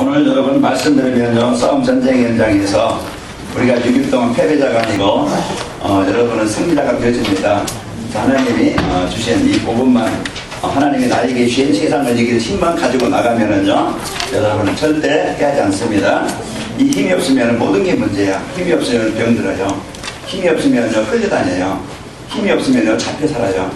오늘 여러분 말씀드리면 싸움 전쟁 현장에서 우리가 6일 동안 패배자가 아니고 여러분은 승리자가 되어집니다. 하나님이 주신 이 복음만 하나님이 나에게 주신 세상을 이길 힘만 가지고 나가면은요 여러분은 절대 깨하지 않습니다. 이 힘이 없으면 모든 게 문제야. 힘이 없으면 병들어요. 힘이 없으면요 끌려다녀요. 힘이 없으면요 잡혀 살아요.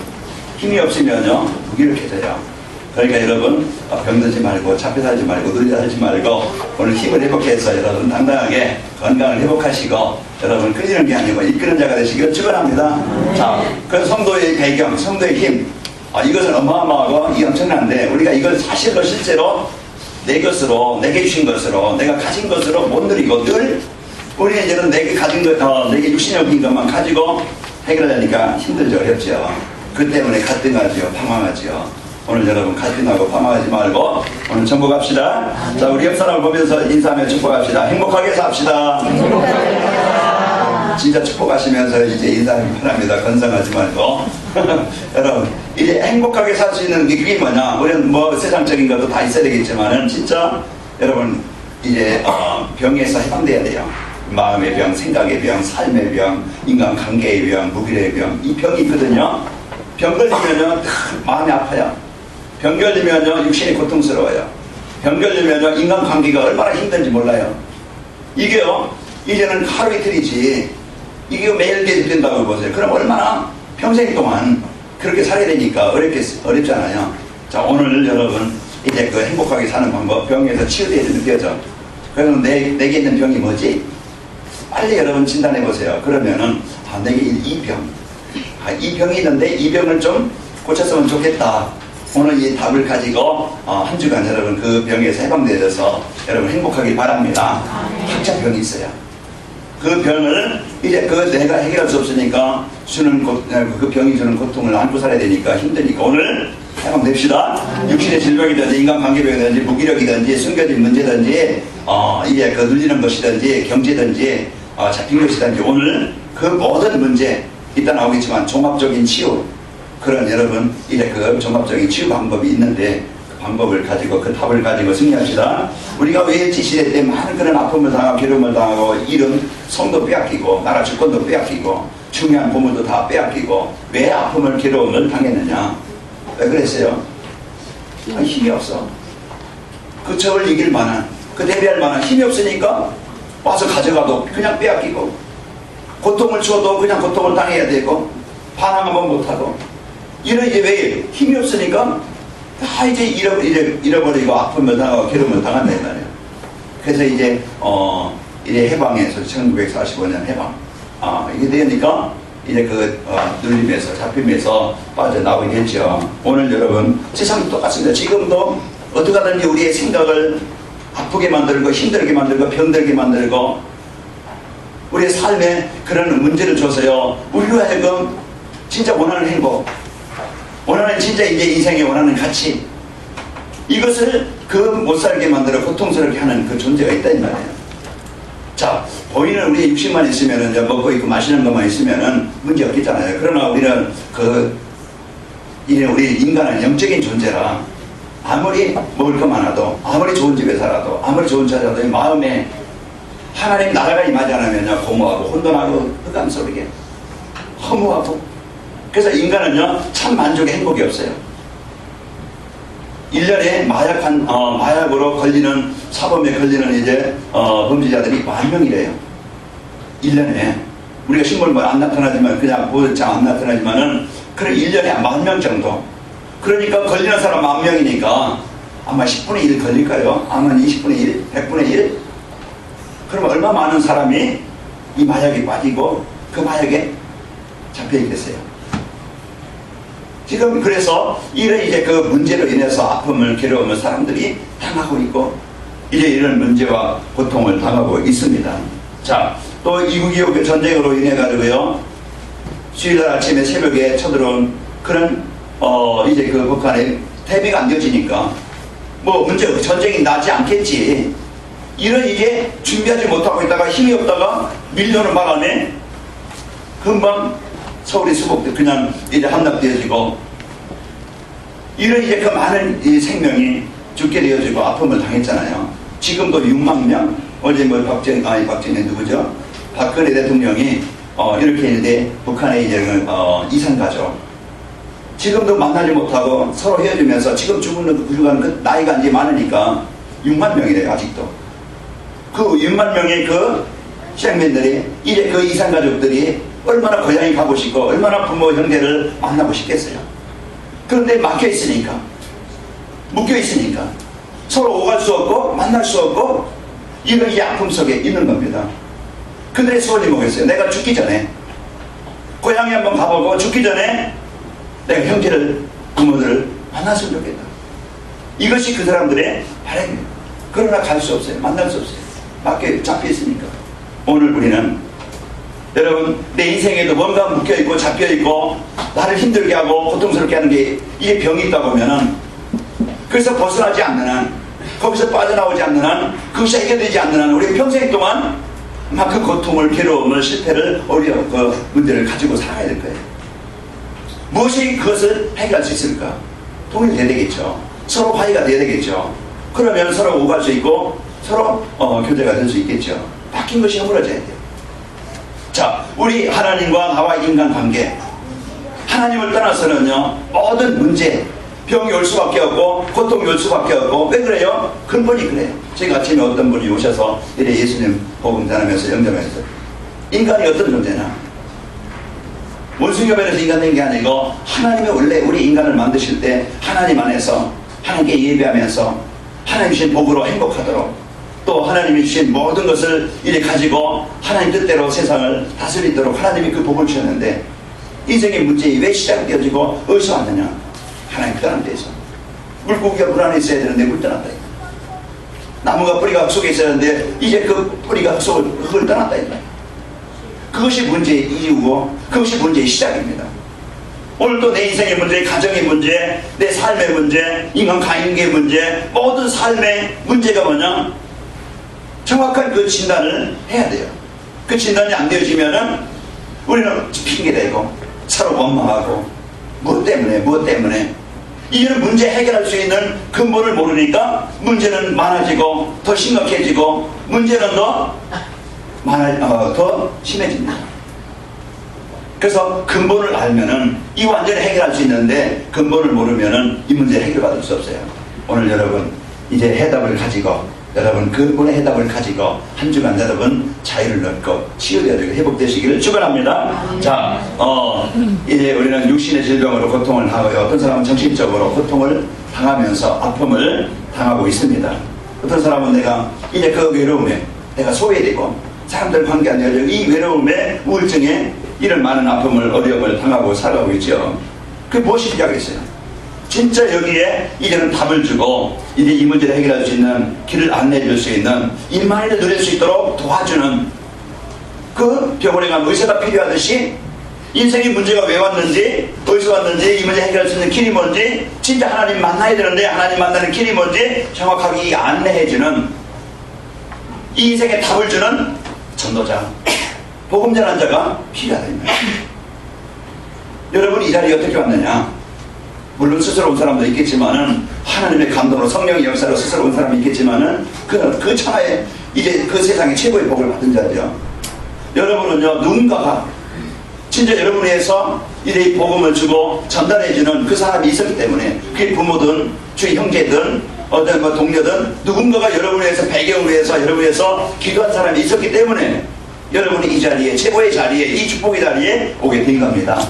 힘이 없으면요 무기력해져요. 그러니까 여러분 병들지 말고 잡혀 살지 말고 눌려 살지 말고 오늘 힘을 회복해서 여러분 당당하게 건강을 회복하시고 여러분 끌리는 게 아니고 이끄는 자가 되시기를 축원합니다. 자, 그 성도의 배경, 성도의 힘 이것은 어마어마하고 이 엄청난데 우리가 이걸 사실로 실제로 내 것으로 내게 주신 것으로 내가 가진 것으로 못 누리고 늘 우리는 이제는 내게 가진 것 내게 육신적인 것만 가지고 해결하려니까 힘들죠. 어렵죠. 그 때문에 갈등하죠. 방황하죠. 오늘 여러분 갈등하고 방황하지 말고 오늘 정복합시다. 자, 우리 옆 사람을 보면서 인사하며 축복합시다. 행복하게 삽시다. 진짜 축복하시면서 이제 인사하기 편합니다. 건성하지 말고 여러분 이제 행복하게 살 수 있는 게 그게 뭐냐. 우리는 뭐 세상적인 것도 다 있어야 되겠지만은 진짜 여러분 이제 병에서 해방돼야 돼요. 마음의 병, 생각의 병, 삶의 병, 인간관계의 병, 무기력의 병, 이 병이 있거든요. 병 걸리면요 마음이 아파요. 병 걸리면요 육신이 고통스러워요. 병 걸리면요 인간관계가 얼마나 힘든지 몰라요. 이게요 이제는 하루 이틀이지 이게 매일 계속된다고 보세요. 그럼 얼마나 평생 동안 그렇게 살아야 되니까 어렵잖아요. 자, 오늘 여러분 이제 그 행복하게 사는 방법, 병에서 치유되어 느껴져. 그래서 내게 있는 병이 뭐지? 빨리 여러분 진단해 보세요. 그러면은 내게 이 병, 이 병이 있는데 이 병을 좀 고쳤으면 좋겠다. 오늘 이 답을 가지고 한 주간 여러분 그 병에서 해방되어서 여러분 행복하길 바랍니다. 각자 병이 있어요. 그 병을 이제 그 내가 해결할 수 없으니까 그 병이 주는 고통을 안고 살아야 되니까 힘드니까 오늘 해방됩시다. 육신의 질병이든지 인간관계병이든지 무기력이든지 숨겨진 문제든지 이제 그 눌리는 것이든지 경제든지 잡힌 것이든지 오늘 그 모든 문제 이따 나오겠지만 종합적인 치유 그런 여러분 이제 그 종합적인 치유 방법이 있는데 그 방법을 가지고 그 답을 가지고 승리합시다. 우리가 왜 시대 때 많은 그런 아픔을 당하고 괴로움을 당하고 이런 성도 빼앗기고 나라 주권도 빼앗기고 중요한 보물도 다 빼앗기고 왜 아픔을 괴로움을 당했느냐? 왜 그랬어요? 힘이 없어. 그 적을 이길 만한 그 대비할 만한 힘이 없으니까 와서 가져가도 그냥 빼앗기고 고통을 줘도 그냥 고통을 당해야 되고 반항하면 못하고 이런 이제 왜 힘이 없으니까 다 이제 잃어버리고 아픔을 당하고 괴로움을 당한단 말이에요. 그래서 이제 해방에서 1945년 해방 이게 되니까 이제 눌림에서 잡힘에서 빠져나오게 됐죠. 오늘 여러분 세상이 똑같습니다. 지금도 어떻게 하든지 우리의 생각을 아프게 만들고 힘들게 만들고 병들게 만들고 우리의 삶에 그런 문제를 줘서요 우리로 하여금 진짜 원하는 행복 원하는 진짜 이제 인생에 원하는 가치 이것을 못 살게 만들어 고통스럽게 하는 그 존재가 있다 이 말이에요. 자, 보이는 우리의 육신만 있으면은 먹고 있고 마시는 것만 있으면은 문제 없겠잖아요. 그러나 우리는 우리 인간은 영적인 존재라 아무리 먹을 것 많아도 아무리 좋은 집에 살아도 아무리 좋은 자라도 마음에 하나님 나라가 임하지 않으면요 공허하고 혼돈하고 흑암스럽게 허무하고 그래서 인간은요 참 만족의 행복이 없어요. 1년에 마약으로 걸리는 사범에 걸리는 이제 범죄자들이 10,000명이래요. 1년에 우리가 신문 안 나타나지만 그냥 보장 안 나타나지만은 그런 1년에 10,000명 정도. 그러니까 걸리는 사람 10,000명이니까 아마 10분의 1 걸릴까요? 아마 20분의 1, 100분의 1. 그러면 얼마 많은 사람이 이 마약에 빠지고 그 마약에 잡혀있겠어요. 지금 그래서 이제 그 문제로 인해서 아픔을 괴로움을 사람들이 당하고 있고 이제 이런 문제와 고통을 당하고 있습니다. 자, 또 2.9.25 전쟁으로 인해 가지고요 수요일날 아침에 새벽에 쳐들어온 그런 이제 그 북한에 대비가 안 되어지니까 뭐 문제 전쟁이 나지 않겠지 이런 이제 준비하지 못하고 있다가 힘이 없다가 밀려오는 바람에 금방 서울의 수복들 그냥 이제 함락되어지고 이런 이제 그 많은 이 생명이 죽게 되어지고 아픔을 당했잖아요. 지금도 6만 명, 어제 뭐 박정희 누구죠? 박근혜 대통령이 이렇게 했는데 북한에 이제 이산 가죠. 지금도 만나지 못하고 서로 헤어지면서 지금 죽는 그 나이가 이제 많으니까 6만 명이래요, 아직도. 그 6만 명의 그 시장민들이 이제 그 이산 가족들이 얼마나 고향에 가고 싶고 얼마나 부모 형제를 만나고 싶겠어요. 그런데 막혀 있으니까, 묶여 있으니까 서로 오갈 수 없고 만날 수 없고 이런 이 아픔 속에 있는 겁니다. 그들의 소원이 뭐겠어요? 내가 죽기 전에 고향에 한번 가보고 죽기 전에 내가 형제를, 부모들을 만났으면 좋겠다. 이것이 그 사람들의 바람입니다. 그러나 갈 수 없어요. 만날 수 없어요. 밖에 잡혀 있으니까. 오늘 우리는 여러분, 내 인생에도 뭔가 묶여있고 잡혀있고 나를 힘들게 하고 고통스럽게 하는 게 이게 병이 있다 보면은 그래서 벗어나지 않는 한, 거기서 빠져나오지 않는 한, 그것이 해결되지 않는 한 우리 평생 동안 막 그 고통을, 괴로움을, 실패를, 그 문제를 가지고 살아야 될 거예요. 무엇이 그것을 해결할 수 있을까? 통일돼야 되겠죠. 서로 화해가 돼야 되겠죠. 그러면 서로 오갈 수 있고 서로 교제가 될 수 있겠죠. 바뀐 것이 허물어져야 돼요. 자, 우리 하나님과 나와 인간 관계, 하나님을 떠나서는요 모든 문제, 병이 올 수밖에 없고 고통이 올 수밖에 없고. 왜 그래요? 근본이 그래요. 제가 아침에 어떤 분이 오셔서 이래 예수님 복음 전하면서 영접하면서 인간이 어떤 존재나 원숭이변에서 인간 된 게 아니고 하나님이 원래 우리 인간을 만드실 때 하나님 안에서 하나님께 예배하면서 하나님 주신 복으로 행복하도록, 또 하나님이 주신 모든 것을 이래 가지고 하나님 뜻대로 세상을 다스리도록 하나님이 그 복을 주셨는데, 인생의 문제에 왜 시작되어지고 어디서 왔느냐? 하나님 떠난 데서. 물고기가 물 안에 있어야 되는데 물 떠났다. 나무가 뿌리가 흙 속에 있어야 하는데 이제 그 뿌리가 흙을 떠났다. 그것이 문제의 이유고 그것이 문제의 시작입니다. 오늘도 내 인생의 문제, 가정의 문제, 내 삶의 문제, 인간관계의 문제, 모든 삶의 문제가 뭐냐? 정확한 그 진단을 해야 돼요. 그 진단이 안 되어지면은 우리는 핑계대고 서로 원망하고 무엇 때문에 이런 문제 해결할 수 있는 근본을 모르니까 문제는 많아지고 더 심각해지고 문제는 더 심해집니다. 그래서 근본을 알면은 이 완전히 해결할 수 있는데 근본을 모르면은 이 문제 해결받을 수 없어요. 오늘 여러분 이제 해답을 가지고, 여러분 근본의 해답을 가지고 한 주간 여러분 자유를 얻고 치유되어지고 회복되시기를 축원합니다. 자, 이제 우리는 육신의 질병으로 고통을 하고요. 어떤 사람은 정신적으로 고통을 당하면서 아픔을 당하고 있습니다. 어떤 사람은 내가 이제 그 외로움에 내가 소외되고 사람들 관계 안 되어지고 이 외로움에, 우울증에 이런 많은 아픔을, 어려움을 당하고 살아가고 있죠. 그게 무엇이 필요하겠어요? 진짜 여기에 이제는 답을 주고 이제 이 문제를 해결할 수 있는 길을 안내해 줄 수 있는 임만을 누릴 수 있도록 도와주는, 그 병원에 가면 의사가 필요하듯이 인생의 문제가 왜 왔는지, 어디서 왔는지, 이 문제 해결할 수 있는 길이 뭔지, 진짜 하나님 만나야 되는데 하나님 만나는 길이 뭔지 정확하게 안내해 주는, 이 인생에 답을 주는 전도자, 복음 전한 자가 필요하다. 여러분 이 자리에 어떻게 왔느냐? 물론 스스로 온 사람도 있겠지만은, 하나님의 감동으로 성령의 역사로 스스로 온 사람이 있겠지만은, 그 차에 이제 그 세상의 최고의 복을 받은 자죠. 여러분은요, 누군가가 진짜 여러분을 위해서 이제 이 복음을 주고 전달해주는 그 사람이 있었기 때문에, 그게 부모든 주위 형제든 어떤 뭐 동료든 누군가가 여러분을 위해서, 배경을 위해서 여러분을 위해서 기도한 사람이 있었기 때문에 여러분이 이 자리에, 최고의 자리에, 이 축복의 자리에 오게 된 겁니다.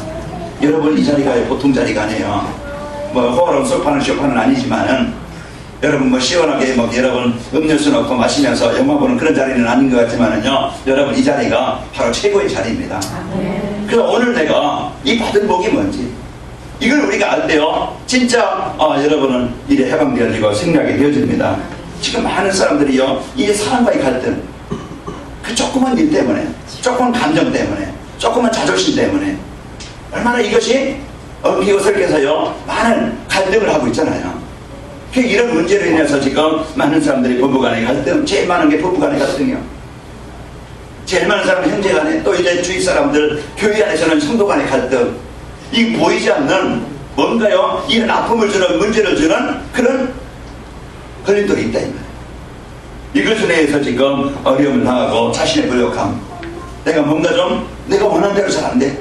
여러분 이 자리가 보통 자리가 아니에요. 뭐 호흡 소파는 쇼파는 아니지만은, 여러분 뭐 시원하게 뭐 여러분 음료수 넣고 마시면서 영화 보는 그런 자리는 아닌 것 같지만은요, 여러분 이 자리가 바로 최고의 자리입니다. 그래서 오늘 내가 이 받은 복이 뭔지 이걸 우리가 알 때요, 진짜 여러분은 이래 해방되어지고 생략이 되어집니다. 지금 많은 사람들이요, 이게 사람과의 갈등, 그 조그만 일 때문에, 조그만 감정 때문에, 조그만 자존심 때문에 얼마나 이것이 엉키고 설켜서요 많은 갈등을 하고 있잖아요. 이런 문제로 인해서 지금 많은 사람들이 부부간의 갈등, 제일 많은 게 부부간의 갈등이요. 제일 많은 사람은 형제간에, 또 이제 주위 사람들, 교회 안에서는 성도간의 갈등, 이 보이지 않는 뭔가요, 이런 아픔을 주는, 문제를 주는 그런 걸림돌이 있다 이 말이에요. 이것에 의해서 지금 어려움을 당하고 자신의 부족함, 내가 뭔가 좀 내가 원하는 대로 잘 안 돼.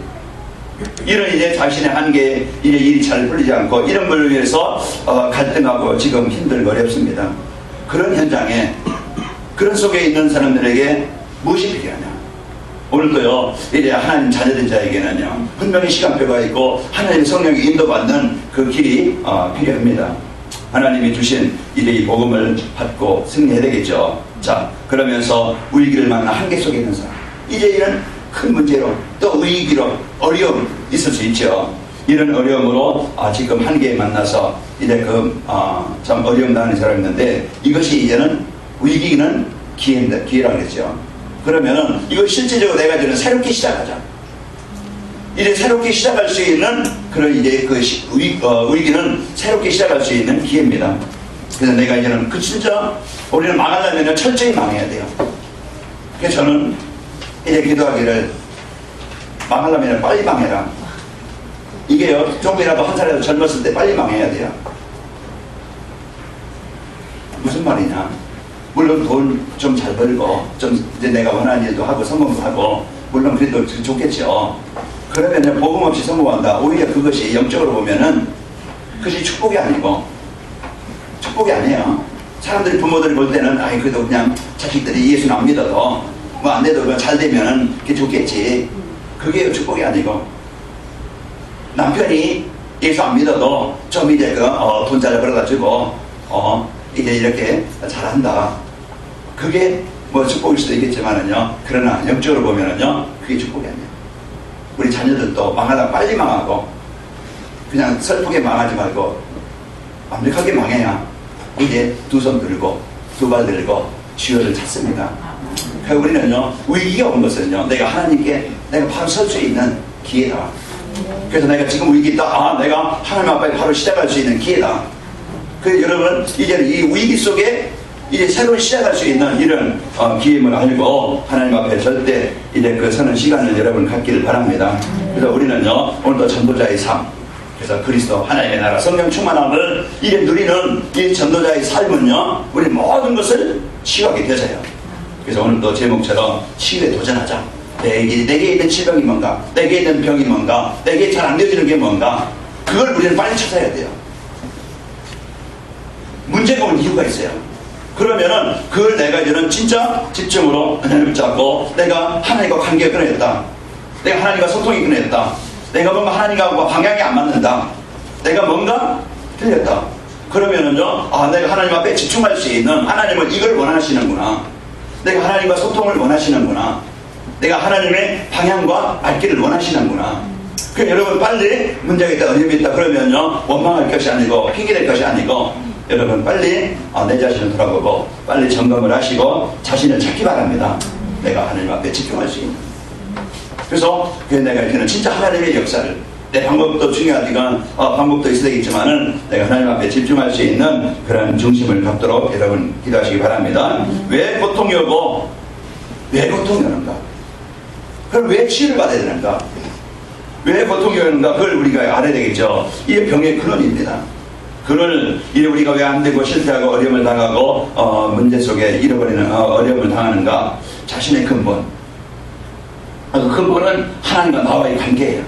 이런 이제 자신의 한계, 이제 일이 잘 풀리지 않고 이런 걸 위해서 갈등하고 지금 힘들고 어렵습니다. 그런 현장에, 그런 속에 있는 사람들에게 무엇이 필요하냐? 오늘도요, 이제 하나님 자녀된 자에게는요, 분명히 시간표가 있고 하나님의 성령이 인도받는 그 길이 필요합니다. 하나님이 주신 이제 이 복음을 받고 승리해야 되겠죠. 자, 그러면서 위기를 만나 한계 속에 있는 사람, 이제 이런 큰 문제로 또 위기로 어려움 있을 수 있죠. 이런 어려움으로 지금 한계에 만나서 이제 참 어려움 당하는 사람이 있는데, 이것이 이제는 위기는 기회라고 그랬죠. 그러면은 이거 실제적으로 내가 이제는 새롭게 시작하자. 이제 새롭게 시작할 수 있는 그런 이제 위기는 새롭게 시작할 수 있는 기회입니다. 그래서 내가 이제는 진짜 우리는 망하려면 철저히 망해야 돼요. 그래서 저는 이제 기도하기를, 망하려면 빨리 망해라. 이게요, 조금이라도 한 살이라도 젊었을 때 빨리 망해야 돼요. 무슨 말이냐? 물론 돈 좀 잘 벌고, 좀 이제 내가 원하는 일도 하고 성공도 하고, 물론 그래도 좋겠죠. 그러면 복음 없이 성공한다. 오히려 그것이 영적으로 보면은 그것이 축복이 아니고, 축복이 아니에요. 사람들이, 부모들이 볼 때는 그래도 그냥 자식들이 예수는 안 믿어도 뭐 안 돼도 잘 되면은 그게 좋겠지. 그게 축복이 아니고, 남편이 예수 안 믿어도 좀 이제 돈 잘 벌어가지고 이제 이렇게 잘한다. 그게 뭐 축복일 수도 있겠지만은요, 그러나 영적으로 보면은요, 그게 축복이 아니에요. 우리 자녀들도 망하다 빨리 망하고, 그냥 슬프게 망하지 말고 완벽하게 망해야 이제 두 손 들고 두 발 들고 주여를 찾습니다. 그러니까 우리는요, 위기가 온 것은요, 내가 하나님께 내가 바로 설 수 있는 기회다. 그래서 내가 지금 위기 있다. 내가 하나님 앞에 바로 시작할 수 있는 기회다. 그래서 여러분, 이제는 이 위기 속에 이제 새로운 시작할 수 있는 이런 기회임을 알고 하나님 앞에 절대 이제 서는 시간을 여러분 갖기를 바랍니다. 그래서 우리는요, 오늘도 전도자의 삶, 그래서 그리스도 하나님의 나라 성령 충만함을 이제 누리는 이 전도자의 삶은요, 우리 모든 것을 치유하게 되어요. 그래서 오늘도 제목처럼 치유에 도전하자. 내게 있는 질병이 뭔가, 내게 있는 병이 뭔가, 내게 잘 안 되어지는 게 뭔가, 그걸 우리는 빨리 찾아야 돼요. 문제가 온 이유가 있어요. 그러면은 그걸 내가 이제는 진짜 집중으로 하나님을 잡고, 내가 하나님과 관계가 끊어졌다, 내가 하나님과 소통이 끊어졌다, 내가 뭔가 하나님과 방향이 안 맞는다, 내가 뭔가 틀렸다. 그러면은요, 내가 하나님 앞에 집중할 수 있는, 하나님은 이걸 원하시는구나, 내가 하나님과 소통을 원하시는구나, 내가 하나님의 방향과 발길을 원하시는구나. 그러니까 여러분, 빨리 문제가 있다, 어려움이 있다 그러면요, 원망할 것이 아니고 핑계댈 것이 아니고, 여러분 빨리 내 자신을 돌아보고 빨리 점검을 하시고 자신을 찾기 바랍니다. 내가 하나님 앞에 집중할 수 있는. 그래서 내가 이렇게는 진짜 하나님의 역사를, 내 방법도 중요하지만 방법도 있어야 되겠지만은 내가 하나님 앞에 집중할 수 있는 그런 중심을 갖도록 여러분 기도하시기 바랍니다. 왜 고통이 오고 왜 고통이 오는가? 그럼 왜 치유를 받아야 되는가? 왜 고통이 오는가? 그걸 우리가 알아야 되겠죠. 이게 병의 근원입니다. 그걸 이제 우리가 왜 안 되고 실패하고 어려움을 당하고 문제 속에 잃어버리는 어려움을 당하는가? 자신의 근본. 그 근본은 하나님과 나와의 관계예요.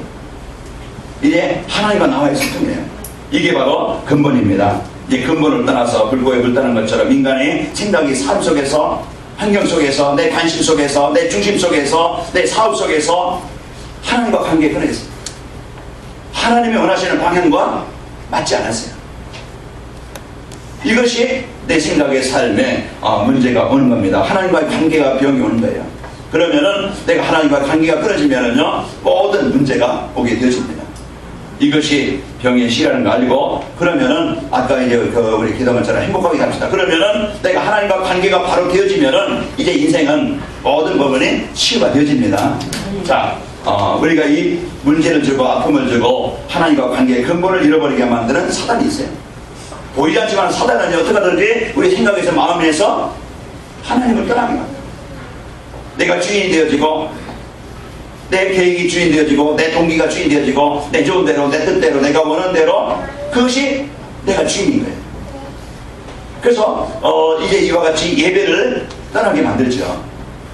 이제 하나님과 나와의 소통이에요. 이게 바로 근본입니다. 이 근본을 떠나서 불고에 불 따는 것처럼 인간의 생각이 삶 속에서, 환경 속에서, 내 관심 속에서, 내 중심 속에서, 내 사업 속에서 하나님과 관계에 끊어졌어요. 하나님이 원하시는 방향과 맞지 않았어요. 이것이 내 생각의 삶에 문제가 오는 겁니다. 하나님과의 관계가 병이 오는 거예요. 그러면은 내가 하나님과 관계가 끊어지면은요, 모든 문제가 오게 되어집니다. 이것이 병의 시라는 걸 알고, 그러면은 아까 이제 우리 기도문처럼 행복하게 삽시다. 그러면은 내가 하나님과 관계가 바로 되어지면은 이제 인생은 모든 부분이 치유가 되어집니다. 자, 우리가 이 문제를 주고 아픔을 주고 하나님과 관계의 근본을 잃어버리게 만드는 사단이 있어요. 보이지 않지만 사단은 어떻게 하든지 우리 생각에서 마음에서 하나님을 떠나게 만들어요. 내가 주인이 되어지고, 내 계획이 주인 되어지고, 내 동기가 주인 되어지고, 내 좋은 대로, 내 뜻대로, 내가 원하는 대로, 그것이 내가 주인인 거예요. 그래서 이제 이와 같이 예배를 떠나게 만들죠.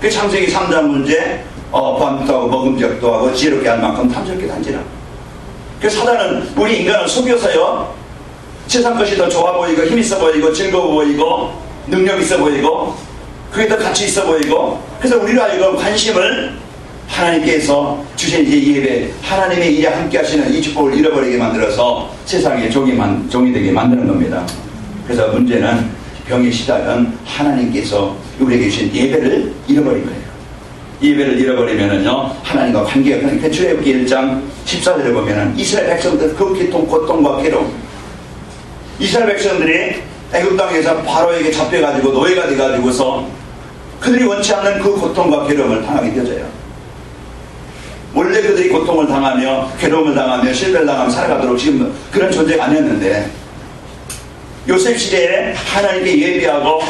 그 창세기 3장 문제, 보암도 하고 먹음직도 하고 지혜롭게 할 만큼 탐스럽게 단지라. 그 사단은 우리 인간을 속여서요, 세상 것이 더 좋아 보이고 힘있어 보이고 즐거워 보이고 능력 있어 보이고 그게 더 가치 있어 보이고, 그래서 우리로 하여금 관심을 하나님께서 주신 이 예배, 하나님의 일에 함께 하시는 이 축복을 잃어버리게 만들어서 세상의 종이 되게 만드는 겁니다. 그래서 문제는, 병의 시작은 하나님께서 우리에게 주신 예배를 잃어버린 거예요. 예배를 잃어버리면은요, 하나님과 관계가 끊어지고, 출애굽기 1장 14절에 보면은 이스라엘 백성들 극히 고통과 괴로움, 이스라엘 백성들이 애굽 땅에서 바로에게 잡혀가지고 노예가 돼가지고서 그들이 원치 않는 그 고통과 괴로움을 당하게 되어져요. 원래 그들이 고통을 당하며 괴로움을 당하며 실패를 당하며 살아가도록 지금 그런 존재가 아니었는데, 요셉 시대에 하나님께 예배하고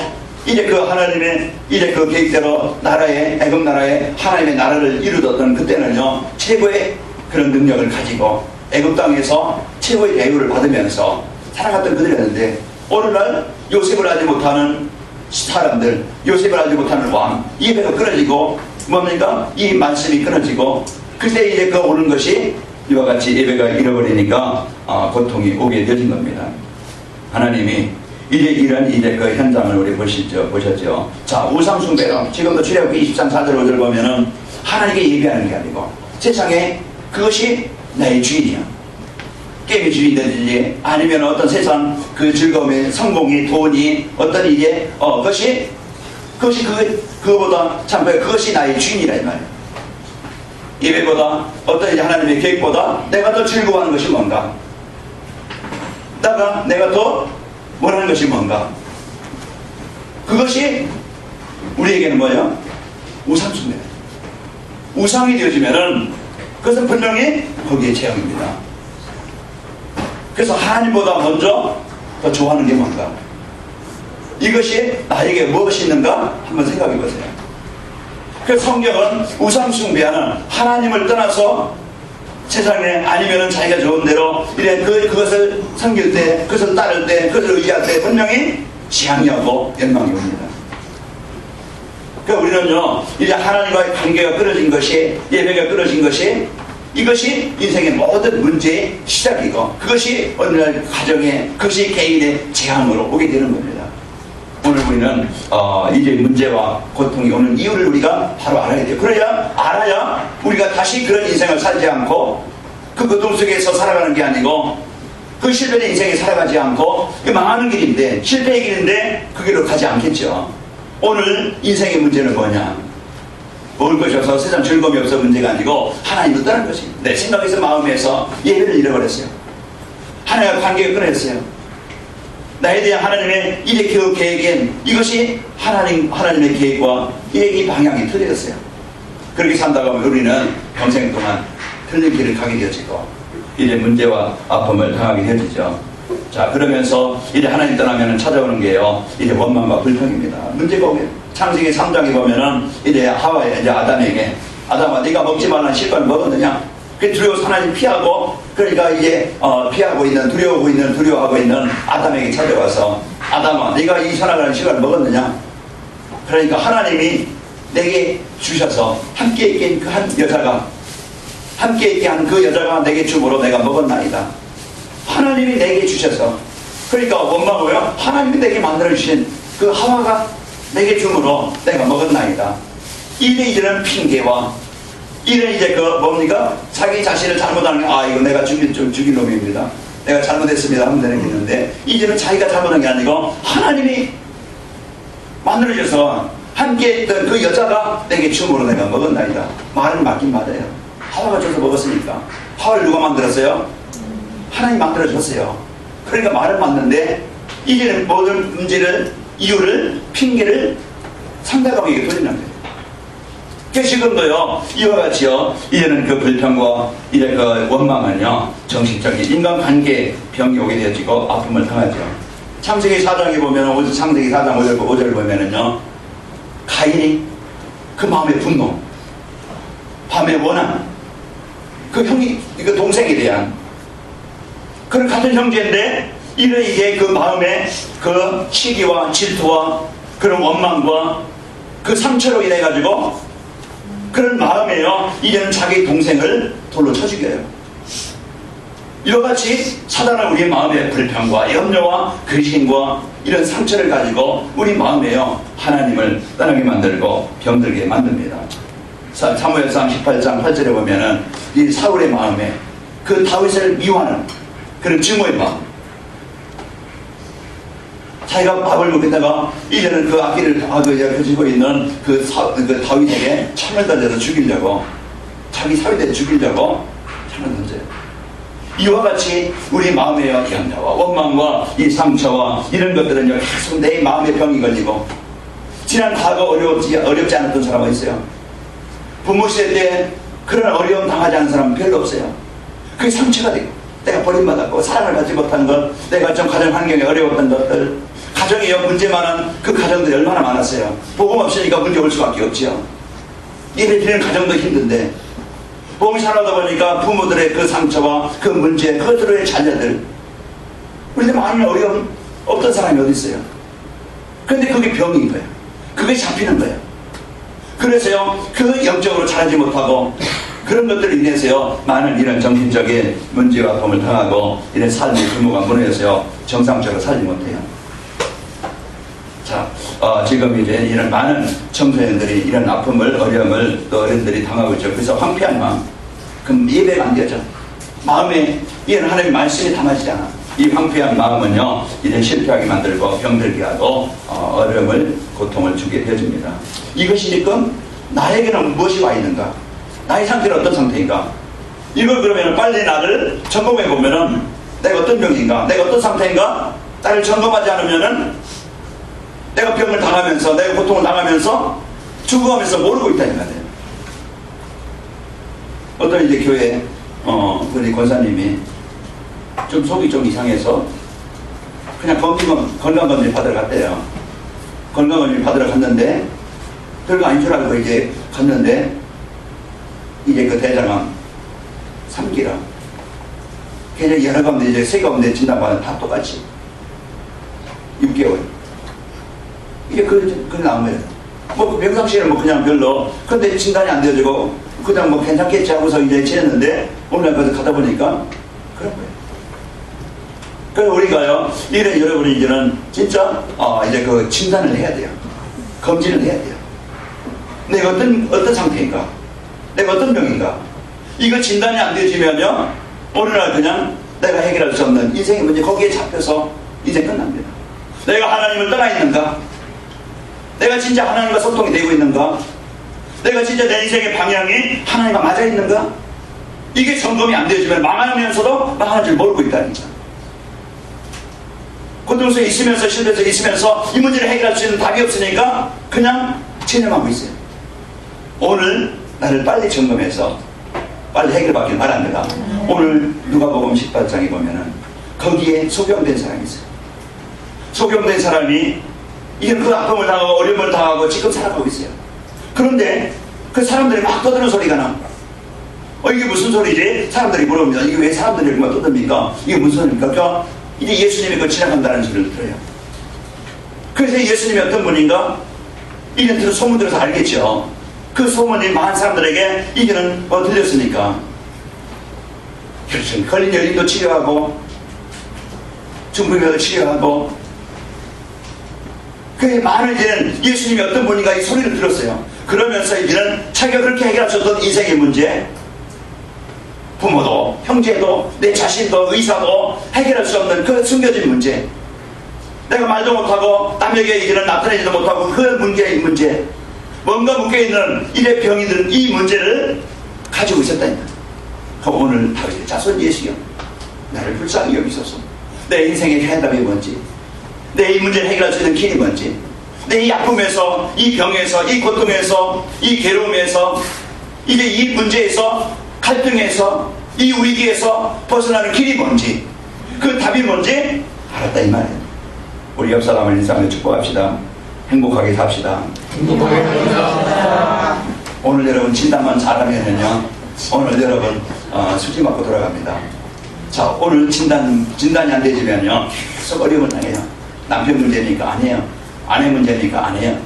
이제 그 하나님의 이제 그 계획대로 나라에, 애굽 나라에 하나님의 나라를 이루었던 그때는요, 최고의 그런 능력을 가지고 애굽 땅에서 최고의 대우를 받으면서 살아갔던 그들이었는데, 오늘날 요셉을 알지 못하는 사람들, 요셉을 알지 못하는 왕, 예배가 끊어지고 뭡니까? 이 말씀이 끊어지고, 그때 이제 그 오는 것이 이와 같이 예배가 잃어버리니까 고통이 오게 되어진 겁니다. 하나님이 이제 이런 이제 그 현장을 우리 보셨죠. 자, 우상숭배로 지금도 출애굽기 23장 4절 5절 보면은 하나님께 예배하는 게 아니고 세상에 그것이 나의 주인이야. 게임의 주인이든지 아니면 어떤 세상 그 즐거움의 성공이, 돈이, 어떤 이제 그것이 그거보다 참 그것이 나의 주인이라 이 말이야. 예배보다 어떤 이제 하나님의 계획보다 내가 더 즐거워하는 것이 뭔가, 내가 더 원하는 것이 뭔가, 그것이 우리에게는 뭐예요? 우상숭배. 우상이 되어지면은 그것은 분명히 거기에 재앙입니다. 그래서 하나님보다 먼저 더 좋아하는 게 뭔가, 이것이 나에게 무엇이 있는가 한번 생각해 보세요. 그 성경은 우상숭배하는, 하나님을 떠나서 세상에 아니면은 자기가 좋은 대로 이래 그것을 섬길 때, 그것을 따를 때, 그것을 의지할 때 분명히 지향이 오고 열망이 옵니다. 그러니까 우리는요, 이제 하나님과의 관계가 끊어진 것이, 예배가 끊어진 것이, 이것이 인생의 모든 문제의 시작이고, 그것이 오늘날 가정의, 그것이 개인의 재앙으로 오게 되는 겁니다. 오늘 우리는 이제 문제와 고통이 오는 이유를 우리가 바로 알아야 돼요. 알아야 우리가 다시 그런 인생을 살지 않고 그 고통 속에서 살아가는 게 아니고, 그 실패된 인생에 살아가지 않고 망하는 길인데, 실패의 길인데 그 길로 가지 않겠죠. 오늘 인생의 문제는 뭐냐? 먹을 것이 없어서 세상 즐거움이 없어 문제가 아니고 하나님을 떠난 것입니다. 내 생각에서 마음에서 예배를 잃어버렸어요. 하나님과 관계가 끊어졌어요. 나에 대한 하나님의 일의 계획엔 이것이 하나님의 계획과 이 방향이 틀려졌어요. 그렇게 산다고 하면 우리는 평생 동안 틀린 길을 가게 되어지고 이제 문제와 아픔을 당하게 되어지죠. 자, 그러면서 이제 하나님 떠나면 찾아오는 게요, 이제 원망과 불평입니다. 문제가 오면 창세기 3장에 보면은 이제 하와에, 이제 아담에게, 아담아, 네가 먹지 말라는 실과를 먹었느냐? 그 두려워서 하나님 피하고, 그러니까 이제 두려워하고 있는 아담에게 찾아와서, 아담아, 네가 이 선악을 실과를 먹었느냐? 그러니까 하나님이 내게 주셔서 함께 있게 그 한 여자가, 함께 있게 한 그 여자가 내게 주므로 내가 먹었나이다. 하나님이 내게 주셔서, 그러니까 원망하고요, 하나님이 내게 만들어주신 그 하와가 내게 주므로 내가 먹었나이다. 이제는 핑계와, 이는 이제 뭡니까? 자기 자신을 잘못하는 게, 이거 내가 죽인 놈입니다. 내가 잘못했습니다 하면 되는 게 있는데, 이제는 자기가 잘못한 게 아니고 하나님이 만들어져서 함께 했던 그 여자가 내게 주므로 내가 먹었나이다. 말은 맞긴 맞아요. 하와가 줘서 먹었으니까. 하와를 누가 만들었어요? 하나님 만들어줬어요. 그러니까 말은 맞는데, 이제는 모든 문제를, 이유를, 핑계를 상대방에게 돌리는 거예요. 지금도요, 이와 같이요, 이제는 그 불평과 이제 그 원망은요, 정신적인 인간관계 병이 오게 되어지고 아픔을 당하죠. 창세기 4장에 보면, 창세기 4장 5절 보면은요, 가인이 그 마음의 분노, 밤의 원한, 그 동생에 대한, 그런 같은 형제인데 이런 이게 그 마음에 그 시기와 질투와 그런 원망과 그 상처로 인해 가지고 그런 마음에요. 이제는 자기 동생을 돌로 쳐 죽여요. 이와 같이 사단은 우리 마음의 불평과 염려와 근심과 이런 상처를 가지고 우리 마음에요. 하나님을 떠나게 만들고 병들게 만듭니다. 사무엘상 18장 8절에 보면은 이 사울의 마음에 그 다윗을 미워하는 그런 증오의 마음, 자기가 밥을 먹겠다가 이제는 그 아기를 가지고 있는 그 다윗에게 창을 던져서 죽이려고, 자기 사위를 죽이려고 창을 던져요. 이와 같이 우리 마음의 염려와 원망과 이 상처와 이런 것들은요, 계속 내 마음의 병이 걸리고, 지난 과거 어렵지 않았던 사람은 있어요. 부모 시대 때 그런 어려움 당하지 않은 사람은 별로 없어요. 그게 상처가 되고, 내가 버림받았고 사랑을 받지 못한 것, 내가 좀 가정 환경이 어려웠던 것들, 가정에 문제 많은 그 가정들이 얼마나 많았어요. 복음 없으니까 문제 올 수밖에 없죠. 예배 드리는 가정도 힘든데, 복음이 살아다 보니까 부모들의 그 상처와 그 문제, 그들의 자녀들, 우리들 많이 어려움 없던 사람이 어디 있어요. 그런데 그게 병인 거예요. 그게 잡히는 거예요. 그래서요, 그 영적으로 자라지 못하고 그런 것들로 인해서요, 많은 이런 정신적인 문제와 아픔을 당하고 이런 삶의 규모가 무너져서요, 정상적으로 살지 못해요. 자, 지금 이제 이런 많은 청소년들이 이런 아픔을, 어려움을 또 어른들이 당하고 있죠. 그래서 황폐한 마음, 그럼 예배가 안 되죠. 마음에 이런 하나님의 말씀이 담아지지 않아. 이 황폐한 마음은요, 이제 실패하게 만들고 병들게 하고 어려움을, 고통을 주게 되어집니다. 이것이 지금 나에게는 무엇이 와 있는가? 나의 상태는 어떤 상태인가? 이걸 그러면 빨리 나를 점검해 보면은 내가 어떤 병인가? 내가 어떤 상태인가? 나를 점검하지 않으면은 내가 병을 당하면서, 내가 고통을 당하면서 죽어가면서 모르고 있다는 거예요. 어떤 이제 교회 우리 권사님이 좀 속이 좀 이상해서 그냥 건강검진 받으러 갔대요. 건강검진 받으러 갔는데 별거 아닌 줄 알고 이제 갔는데 이제 그 대장암 3기라. 걔네 여러 가운데 이제 세 가운데 진단받은 다 똑같이 6개월. 이게 그 나온 거예요. 뭐 평상시에는 뭐 그냥 별로, 근데 진단이 안 되어지고 그냥 뭐 괜찮겠지 하고서 이제 지냈는데 오늘 날 가다 보니까 그런 거예요. 그래서 우리가요, 이런 여러분이 이제는 진짜 이제 그 진단을 해야 돼요. 검진을 해야 돼요. 내가 어떤 상태인가? 내가 어떤 병인가? 이거 진단이 안 되어지면요, 어느 날 그냥 내가 해결할 수 없는 인생의 문제, 거기에 잡혀서 이제 끝납니다. 내가 하나님을 떠나 있는가? 내가 진짜 하나님과 소통이 되고 있는가? 내가 진짜 내 인생의 방향이 하나님과 맞아 있는가? 이게 점검이 안 되어지면 망하면서도 망하는 줄 모르고 있다니까. 고통스에 있으면서, 실패에서 있으면서 이 문제를 해결할 수 있는 답이 없으니까 그냥 체념하고 있어요. 오늘 나를 빨리 점검해서 빨리 해결받길 바랍니다. 오늘 누가복음 18장에 보면은 거기에 소경된 사람이 있어요. 소경된 사람이 이게 그 아픔을 당하고 어려움을 당하고 지금 살아가고 있어요. 그런데 그 사람들이 막 떠드는 소리가 나. 이게 무슨 소리지? 사람들이 물어봅니다. 이게 왜 사람들이 이렇게 막 떠듭니까? 이게 무슨 소리입니까? 그러니까 이제 예수님이 그걸 지나간다는 소리를 들어요. 그래서 예수님이 어떤 분인가? 이런 소문 들어서 알겠죠. 그 소문이 많은 사람들에게 이제는 들렸으니까. 그렇죠. 걸린 여인도 치료하고 중풍병도 치료하고, 그 많은 이제는 예수님이 어떤 분인가 이 소리를 들었어요. 그러면서 이제는 자기가 그렇게 해결할 수 없던 인생의 문제, 부모도 형제도 내 자신도 의사도 해결할 수 없는 그 숨겨진 문제, 내가 말도 못하고 남에게 이제는 나타내지도 못하고 그 문제의 문제, 뭔가 묶여있는 이래 병이 든 이 문제를 가지고 있었다니까. 그럼 오늘 다윗의 자손 예수여, 나를 불쌍히 여기소서. 내 인생의 해답이 뭔지, 내 이 문제를 해결할 수 있는 길이 뭔지, 내 이 아픔에서, 이 병에서, 이 고통에서, 이 괴로움에서, 이제 이 문제에서, 갈등에서, 이 위기에서 벗어나는 길이 뭔지, 그 답이 뭔지 알았다 이 말이에요. 우리 옆 사람을 인상을 축복합시다. 행복하게 삽시다. 행복하게 삽시다. 오늘 여러분 진단만 잘하면요, 오늘 여러분 수지 맞고 돌아갑니다. 자, 오늘 진단이 안 되지면요 계속 어려움을 당해요. 남편 문제니까 아니에요. 아내 문제니까 아니에요.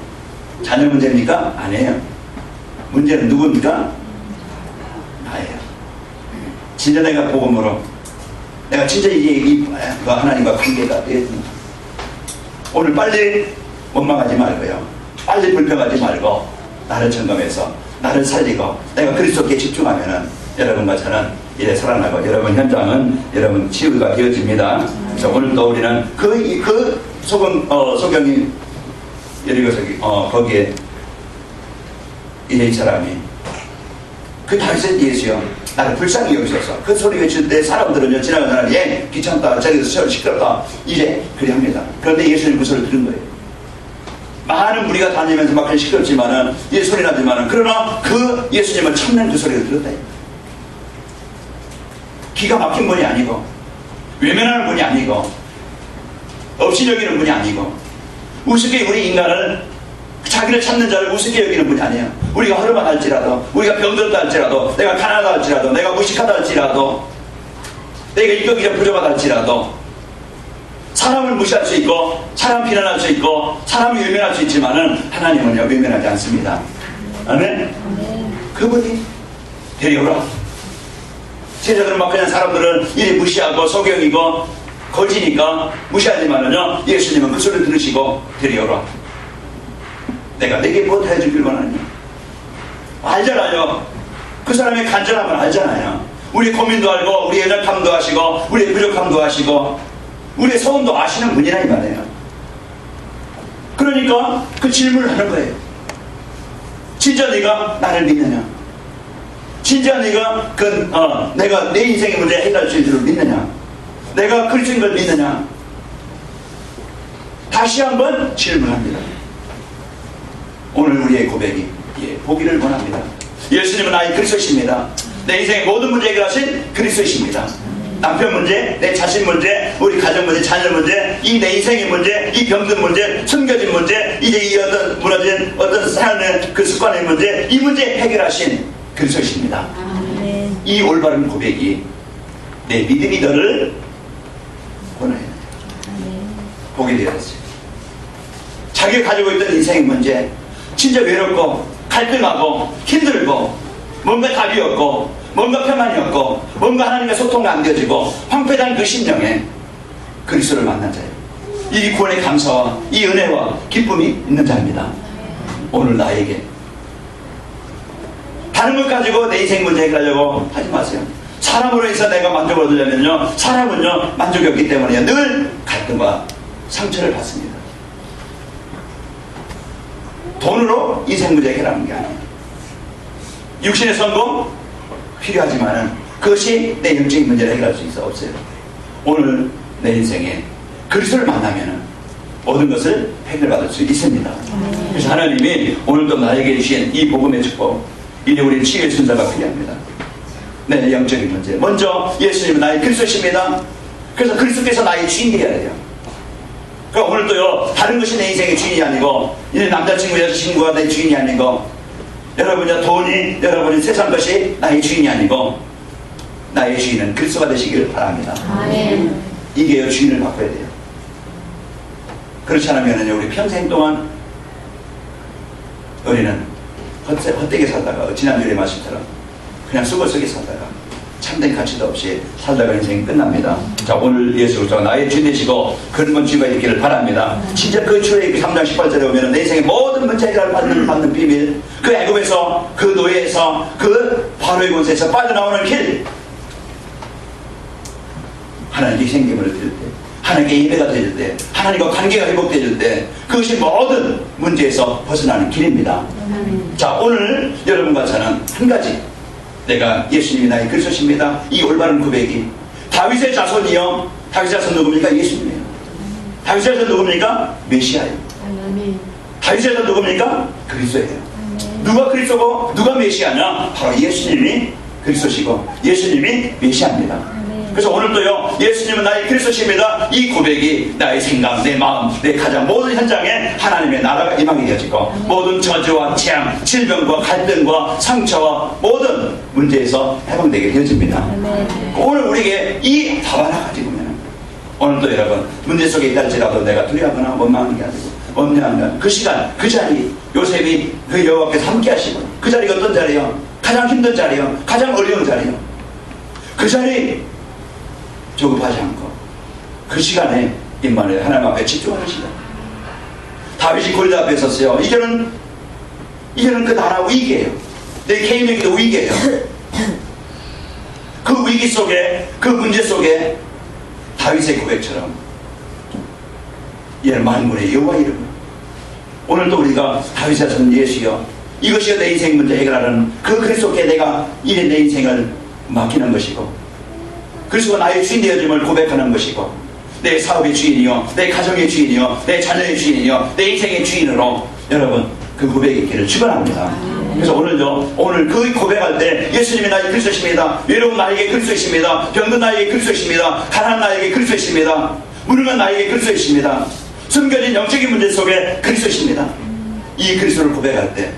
자녀 문제니까 아니에요. 문제는 누굽니까? 나예요. 진짜 내가 복음으로 내가 진짜 이게 하나님과 관계가 되었습니다. 오늘 빨리 원망하지 말고요, 빨리 불평하지 말고 나를 점검해서 나를 살리고 내가 그리스도께 집중하면은 여러분과 저는 이래 살아나고 여러분 현장은 여러분 치유가 되어집니다. 그래서 오늘도 우리는 소경이 여리고 거기에 이 사람이 그 다윗의 예수여 나를 불쌍히 여기셔서 그 소리 외칠 때 사람들은요 지나가는 사람이 귀찮다 저기서 시끄럽다 이제 그래 합니다. 그런데 예수님 그 소리를 들은 거예요. 많은 무리가 다니면서 막 시끄럽지만은 이 소리 나지만은 그러나 그 예수님을 찾는 그 소리를 들었다. 기가 막힌 분이 아니고 외면하는 분이 아니고 없이 여기는 분이 아니고 우습게 우리 인간을 자기를 찾는 자를 우습게 여기는 분이 아니에요. 우리가 허름하다 할지라도 우리가 병들었다 할지라도 내가 가난하다 할지라도 내가 무식하다 할지라도 내가 인격이 부족하다 할지라도 사람을 무시할 수 있고 사람 비난할 수 있고 사람을 외면할 수 있지만은 하나님은요 외면하지 않습니다. 아멘. 그분이 데려오라. 세상은 막 그냥 사람들은 이리 무시하고 소경이고 거지니까 무시하지만은요 예수님은 그 소리를 들으시고 데려오라. 내가 내게 무엇 해주길 원하느냐. 알잖아요. 그 사람의 간절함을 알잖아요. 우리의 고민도 알고 우리의 연약함도 아시고 우리의 부족함도 아시고 우리의 소원도 아시는 분이라 이 말이에요. 그러니까 그 질문을 하는 거예요. 진짜 네가 나를 믿느냐? 진짜 네가 내가 내 인생의 문제 해결할 수 있는 줄 믿느냐? 내가 그리스도인 걸 믿느냐? 다시 한번 질문합니다. 오늘 우리의 고백이 보기를 원합니다. 예수님은 나의 그리스도이십니다. 내 인생의 모든 문제 해결하신 그리스도이십니다. 남편 문제, 내 자신 문제, 우리 가정 문제, 자녀 문제, 이 내 인생의 문제, 이 병든 문제, 숨겨진 문제, 이제 이 어떤 무너진 어떤 삶의 그 습관의 문제, 이 문제 해결하신 그리스도이십니다. 이 올바른 고백이 내 믿음이 너를 권해야 돼요. 보게 되었어요. 자기가 가지고 있던 인생의 문제, 진짜 외롭고 갈등하고 힘들고 뭔가 답이 없고 뭔가 평안이 없고 뭔가 하나님과 소통이 안 되어지고 황폐한 그 심령에 그리스도를 만난 자예요. 이 구원의 감사와 이 은혜와 기쁨이 있는 자입니다. 오늘 나에게 다른 것 가지고 내 인생 문제 해결하려고 하지 마세요. 사람으로 해서 내가 만족을 얻으려면요 사람은요 만족이 없기 때문에 늘 갈등과 상처를 받습니다. 돈으로 인생 문제 해결하는 게 아니에요. 육신의 성공 필요하지만은 그것이 내 영적인 문제를 해결할 수 있어 없어요. 오늘 내 인생에 그리스도를 만나면은 모든 것을 해결받을 수 있습니다. 그래서 하나님이 오늘도 나에게 주신 이 복음의 축복, 이제 우리는 치유의 순서가 필요합니다. 내 영적인 문제, 먼저 예수님은 나의 그리스도십니다. 그래서 그리스도께서 나의 주인이 되어야 돼요. 그러니까 오늘도요 다른 것이 내 인생의 주인이 아니고 이제 남자친구 여자친구가 내 주인이 아니고 여러분의 돈이 여러분의 세상 것이 나의 주인이 아니고 나의 주인은 그리스도가 되시기를 바랍니다. 아멘. 이게 주인을 바꿔야 돼요. 그렇지 않으면 우리 평생 동안 우리는 헛되게 살다가 지난주에 말씀처럼 그냥 수고 속에 살다가 참된 가치도 없이 살다가 인생이 끝납니다. 자, 오늘 예수 그리스도가 나의 주인 되시고 그런 건 주가 있기를 바랍니다. 진짜 그 주의 3장 18절에 보면 내 인생의 모든 문제 해결을 받는 비밀, 그 애굽에서 그 노예에서 그 바로의 권세에서 빠져나오는 길, 하나님께 생명을 드릴 때, 하나님께 예배가 드릴 때, 하나님과 관계가 회복되질 때 그것이 모든 문제에서 벗어나는 길입니다. 자, 오늘 여러분과 저는 한 가지, 내가 예수님이 나의 그리스도십니다. 이 올바른 고백이 다윗의 자손이요. 다윗의 자손 누굽니까? 예수님이에요. 다윗의 자손 누굽니까? 메시아예요. 다윗의 자손 누굽니까? 그리스도예요. 누가 그리스도고 누가 메시아냐? 바로 예수님이 그리스도시고 예수님이 메시아입니다. 그래서 오늘도요, 예수님은 나의 그리스도십니다. 이 고백이 나의 생각, 내 마음, 내 가장 모든 현장에 하나님의 나라가 임하게 되어지고 모든 저주와 재앙, 질병과 갈등과 상처와 모든 문제에서 해방되게 되어집니다. 오늘 우리에게 이 답 하나 가지고 오면 오늘도 여러분 문제 속에 있다 할지라도 내가 두려워하거나 원망하는 게 아니고 원망하는 그 시간, 그 자리, 요셉이 그 여호와께서 함께 하시고 그 자리가 어떤 자리요? 가장 힘든 자리요, 가장 어려운 자리요. 그 자리 조급하지 않고 그 시간에 임마누엘 하나님 앞에 집중하는 시간. 다윗이 골리앗 앞에 섰어요. 이제는 그 나라 위기예요. 내 개인에게도 위기예요. 그 위기 속에, 그 문제 속에 다윗의 고백처럼 얘는 만군의 여호와 이름으로 오늘도 우리가 다윗의 선 예수여, 이것이여 내 인생 문제 해결하는 그 그리스도께 내가 이래 내 인생을 맡기는 것이고 그리스도가 나의 주인 되어짐을 고백하는 것이고 내 사업의 주인이요, 내 가정의 주인이요, 내 자녀의 주인이요, 내 인생의 주인으로 여러분 그 고백이 있기를 축원합니다. 그래서 오늘 그 고백할 때 예수님이 나의 그리스도십니다. 외로운 나에게 그리스도십니다. 병든 나에게 그리스도십니다. 가난한 나에게 그리스도십니다. 무능한 나에게 그리스도십니다. 숨겨진 영적인 문제 속에 그리스도십니다. 이 그리스도를 고백할 때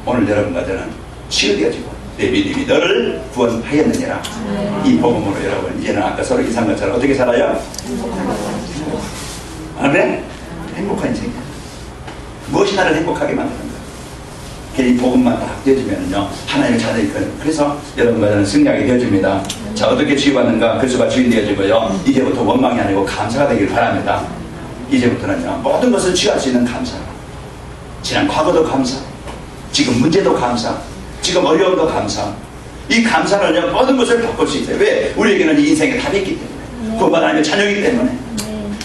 오늘 여러분과 저는 치유되어지고 내 믿음이 너를 구원하였느니라. 이 복음으로 여러분 이제는 아까 서로 이상한 것처럼 어떻게 살아요? 아멘? 행복한 인생. 무엇이 나를 행복하게 만드는 거야? 괜히 복음만 딱 되어지면요 하나님의 자녀일 거예요. 그래서 여러분과 저는 승리하게 되어집니다. 자, 어떻게 치유받는가? 그리스도가 주인 되어지고요, 이제부터 원망이 아니고 감사가 되길 바랍니다. 이제부터는요 모든 것을 취할 수 있는 감사, 지난 과거도 감사, 지금 문제도 감사, 지금 어려움도 감사. 이 감사는요 모든 것을 바꿀 수 있어요. 왜? 우리에게는 이 인생에 답이 있기 때문에, 구원받은 하나님의 자녀이기 때문에.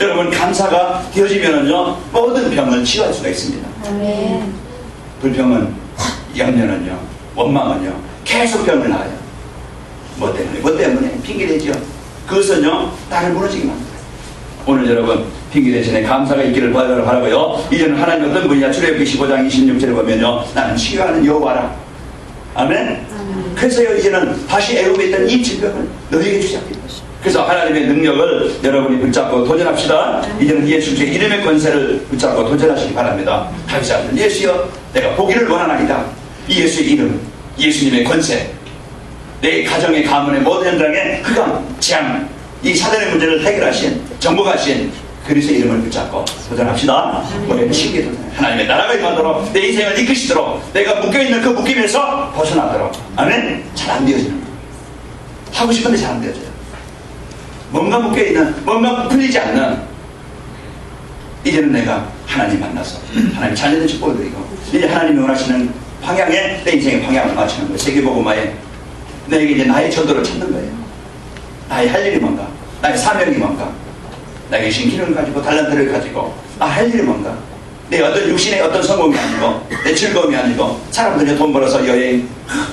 여러분 감사가 되어지면은요 모든 병을 치유할 수가 있습니다. 불평은, 염려는요, 원망은요 계속 병을 낳아요. 뭐 때문에? 핑계대죠. 그것은요 나를 무너지게 만들어요. 오늘 여러분 핑계 대신에 감사가 있기를 바라고요. 이제는 하나님 어떤 분이냐? 출애굽기 15장 26절에 보면요 나는 치유하는 여호와라. 아멘? 그래서요 이제는 다시 애굽에 있던 이 질병을 너희에게 주지 않겠다. 그래서 하나님의 능력을 여러분이 붙잡고 도전합시다. 이제는 예수의 이름의 권세를 붙잡고 도전하시기 바랍니다. 다윗이 하는 예수여 내가 보기를 원하나이다. 이 예수의 이름, 예수님의 권세, 내 가정의 가문의 모든 현장에 흑암, 재앙, 이 사단의 문제를 해결하신, 정복하신 그리스도의 이름을 붙잡고 도전합시다. 우리는 신기도 하나님의 나라가 임하도록 내 인생을 이끄시도록 내가 묶여있는 그 묶임에서 벗어나도록. 아멘? 잘 안 되어지는 거예요. 하고 싶은데 잘 안 되어져요. 뭔가 묶여있는, 뭔가 풀리지 않는, 이제는 내가 하나님 만나서 하나님 자녀의 축복을 드리고 이제 하나님이 원하시는 방향에 내 인생의 방향을 맞추는 거예요. 세계복음화에 내게 이제 나의 전도를 찾는 거예요. 나의 할 일이 뭔가, 나의 사명이 뭔가, 나에게 주신 기능을 가지고 달란트를 가지고 할 일이 뭔가, 내 어떤 육신의 어떤 성공이 아니고 내 즐거움이 아니고 사람들이 돈 벌어서 여행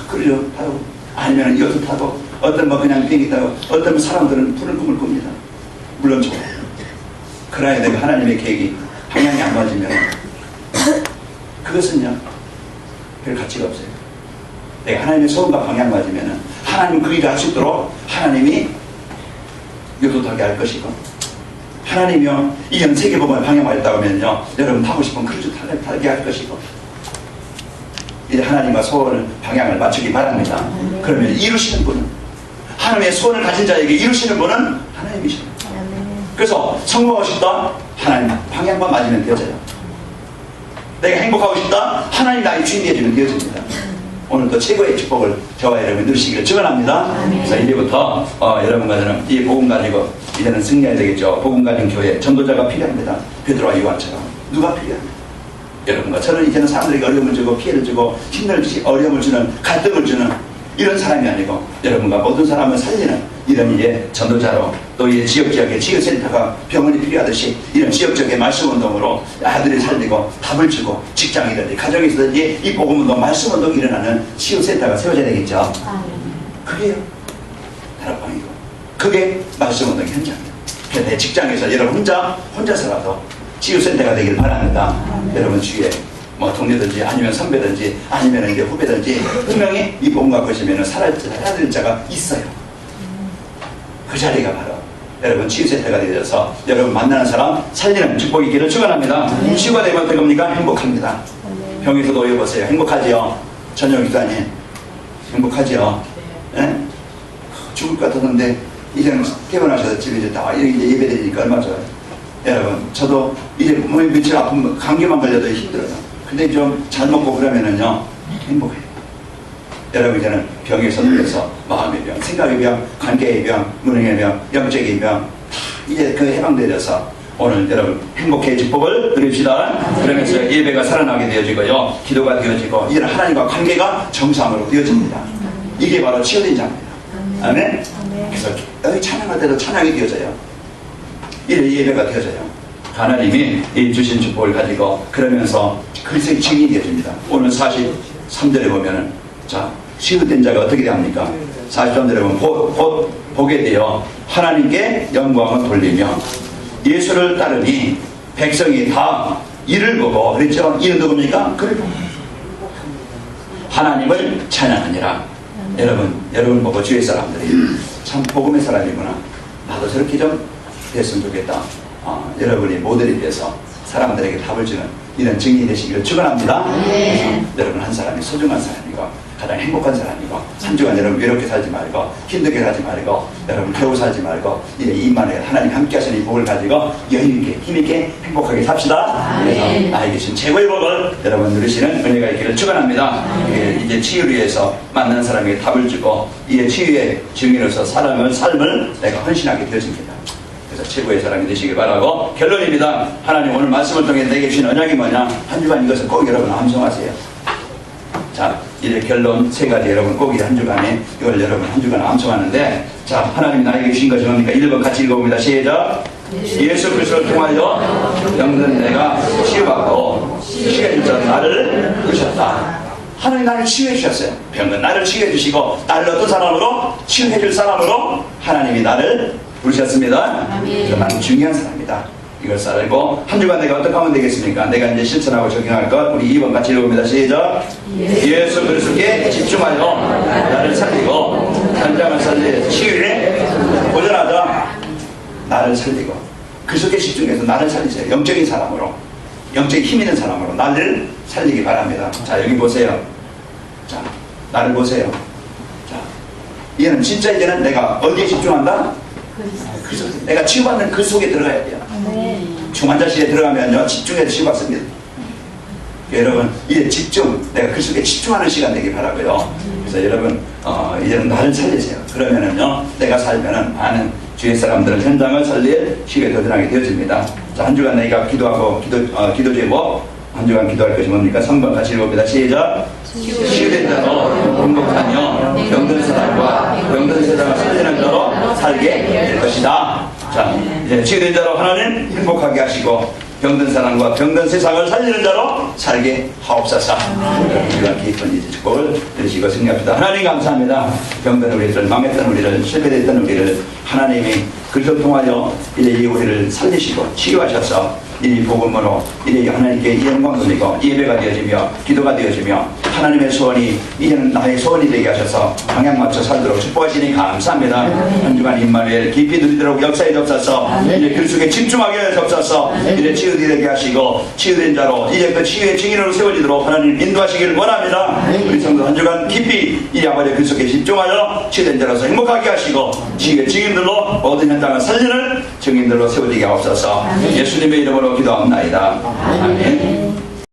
그려 타고 아니면 여수 타고 어떤 뭐 그냥 비행기 타고 어떤 사람들은 푸른 꿈을 꿉니다. 물론 좋아요. 그러나 내가 하나님의 계획이 방향이 안 맞으면 그것은요 별 가치가 없어요. 내가 하나님의 소원과 방향 맞으면 하나님 그 일을 할 수 있도록 하나님이 요도하게 할 것이고, 하나님이요 이 전 세계복음을 방향 맞았다고 하면요 여러분 타고 싶은 크루즈 타게 할 것이고, 이제 하나님과 소원을 방향을 맞추기 바랍니다. 그러면 이루시는 분은, 하나님의 소원을 가진 자에게 이루시는 분은 하나님이십니다. 그래서 성공하고 싶다? 하나님 방향만 맞으면 되어져요. 내가 행복하고 싶다? 하나님 나의 주인 되어주면 되어집니다. 오늘도 최고의 축복을 저와 여러분이 누리시기를 축원합니다. 그래서 이제부터 여러분과 저는 이 복음 가지고 이제는 승리해야 되겠죠. 복음 가진 교회 전도자가 필요합니다. 베드로와 요한처럼. 누가 필요합니다. 여러분과 저는 이제는 사람들에게 어려움을 주고 피해를 주고 힘을 주고 어려움을 주는, 갈등을 주는 이런 사람이 아니고 여러분과 모든 사람을 살리는 이런 이제 전도자로, 또 이 지역지역에 치유센터가 병원이 필요하듯이 이런 지역지역의 말씀운동으로 아들을 살리고 답을 주고 직장이든지 가정에서든지 이 복음운동, 말씀운동이 일어나는 치유센터가 세워져야 되겠죠. 그게요 다락방이고 그게 말씀운동 현장이에요. 그래서 내 직장에서 여러분 혼자서라도 치유센터가 되길 바랍니다. 여러분 주위에 뭐 동료든지 아니면 선배든지 아니면 이제 후배든지 분명히 이 복음 갖고 있으면 살아야 될 자가 있어요. 그 자리가 바로 여러분 치유센터가 되어서 여러분 만나는 사람 살리는 축복이 있기를 축원합니다. 치유가 되면 어떤 겁니까? 행복합니다. 병에서도 오해보세요. 행복하지요? 저녁 기도하니 행복하지요? 예? 죽을 것 같았는데 이제는 퇴원하셔서 집에 이제 다 이제 예배 드리니까 얼마 좋아요. 여러분 저도 이제 몸이 며칠 아프면 감기만 걸려도 힘들어요. 근데 좀 잘 먹고 그러면은요 행복해요. 여러분 이제는 병에서 눌려서 마음의 병, 생각의 병, 관계의 병, 무능의 병, 영적인 병 이제 그 해방되어서 오늘 여러분 행복의 축복을 누립시다. 그러면서 예배가 살아나게 되어지고요, 기도가 되어지고 이제는 하나님과 관계가 정상으로 되어집니다. 이게 바로 치유된 자입니다. 아멘. 그래서 여기 찬양할 때도 찬양이 되어져요. 이래 예배가 되어져요. 하나님이 이 주신 축복을 가지고 그러면서 그리스도의 증인이 되어집니다. 오늘 43절에 보면은 자 치유된 자가 어떻게 됩니까? 43절에 보면 곧 보게 되어 하나님께 영광을 돌리며 예수를 따르니 백성이 다 이를 보고 그랬죠? 이는 누굽니까? 그를 보고 하나님을 찬양하니라. 여러분 보고 주의 사람들이 참 복음의 사람이구나. 나도 저렇게 좀 됐으면 좋겠다. 여러분이 모델이 돼서 사람들에게 답을 주는 이런 증인이 되시기를 축원합니다. 여러분 한 사람이 소중한 사람이고 가장 행복한 사람이고 한 주간 여러분 외롭게 살지 말고 힘들게 살지 말고 여러분 겨우 살지 말고 이만에 하나님 함께 하시는 이 복을 가지고 여유있게 힘있게 행복하게 삽시다. 그래서 나에게 주신 최고의 복을 여러분 누리시는 은혜가 있기를 축원합니다. 이제 치유를 위해서 만난 사람에게 답을 주고 이제 치유의 증인으로서 삶을 내가 헌신하게 되어집니다. 그래서 최고의 사람이 되시길 바라고 결론입니다. 하나님 오늘 말씀을 통해 내게 주신 언약이 뭐냐? 한 주간 이것을 꼭 여러분 암송하세요. 자, 이제 결론 세 가지 여러분 꼭 한 주간에 이걸 여러분 한 주간 암송하는데 자, 하나님이 나에게 주신 것이 뭡니까? 1번 같이 읽어봅니다. 시작. 예수 그리스도를 통하여 영든 내가 치유받고 치유해 주셔서 나를 부르셨다. 하나님 나를 치유해 주셨어요. 병은 나를 치유해 주시고 나를 어떤 사람으로? 치유해 줄 사람으로 하나님이 나를 부르셨습니다. 그래서 나는 중요한 사람이다. 이걸 살고 한 주간 내가 어떻게 하면 되겠습니까? 내가 이제 실천하고 적용할 것 우리 2번 같이 읽어봅니다. 시작. 예수 그리스도께 집중하여 나를 살리고 현장을 살리 치유에 도전하자. 나를 살리고 그리스도께 집중해서 나를 살리세요. 영적인 사람으로 영적인 힘 있는 사람으로 나를 살리기 바랍니다. 자 여기 보세요. 자 나를 보세요. 자 이제는 진짜 이제는 내가 어디에 집중한다? 그래서 내가 치유받는 그 속에 들어가야 돼요. 중환자실에 들어가면요 집중해서 치유받습니다. 여러분 이제 집중, 내가 그 속에 집중하는 시간 되길 바라고요. 그래서 여러분 이제는 나를 살리세요. 그러면은요 내가 살면은 많은 주위 사람들은 현장을 살릴 시간이 도전하게 되어집니다. 자, 한 주간 내가 기도하고 기도 제목 한 주간 기도할 것이 뭡니까? 3번 같이 읽어봅니다. 시작. 치유된 자로 행복하며 병든 사람과 병든 세상을 살리는 자로 살게 될 것이다. 자, 이제 치유된 자로 하나님 행복하게 하시고 병든 사람과 병든 세상을 살리는 자로 살게 하옵소서. 우리가 깊은 이 축복을 드리시고 승리합시다. 하나님 감사합니다. 병든 우리를, 망했던 우리를, 실패됐던 우리를 하나님이 그리스도 통하여 이제 이 우리를 살리시고 치유하셔서 이 복음으로 이제 하나님께 이 영광 돌리고 예배가 되어지며 기도가 되어지며 하나님의 소원이 이제는 나의 소원이 되게 하셔서 방향 맞춰 살도록 축복하시니 감사합니다. 한 주간 임마누엘 깊이 누리도록 역사에 접사서 이제 그리스도에 집중하게 하옵소서. 이제 치유되게 하시고 치유된 자로 이제 그 치유의 증인으로 세워지도록 하나님 인도하시기를 원합니다. 우리 성도 한 주간 깊이 이 아버지 그리스도에 집중하여 치유된 자로서 행복하게 하시고 치유의 증인들로 모든 현장을 살리는 증인들로 세워지게 하옵소서. 예수님의 이름으로 기도합니다. 아멘.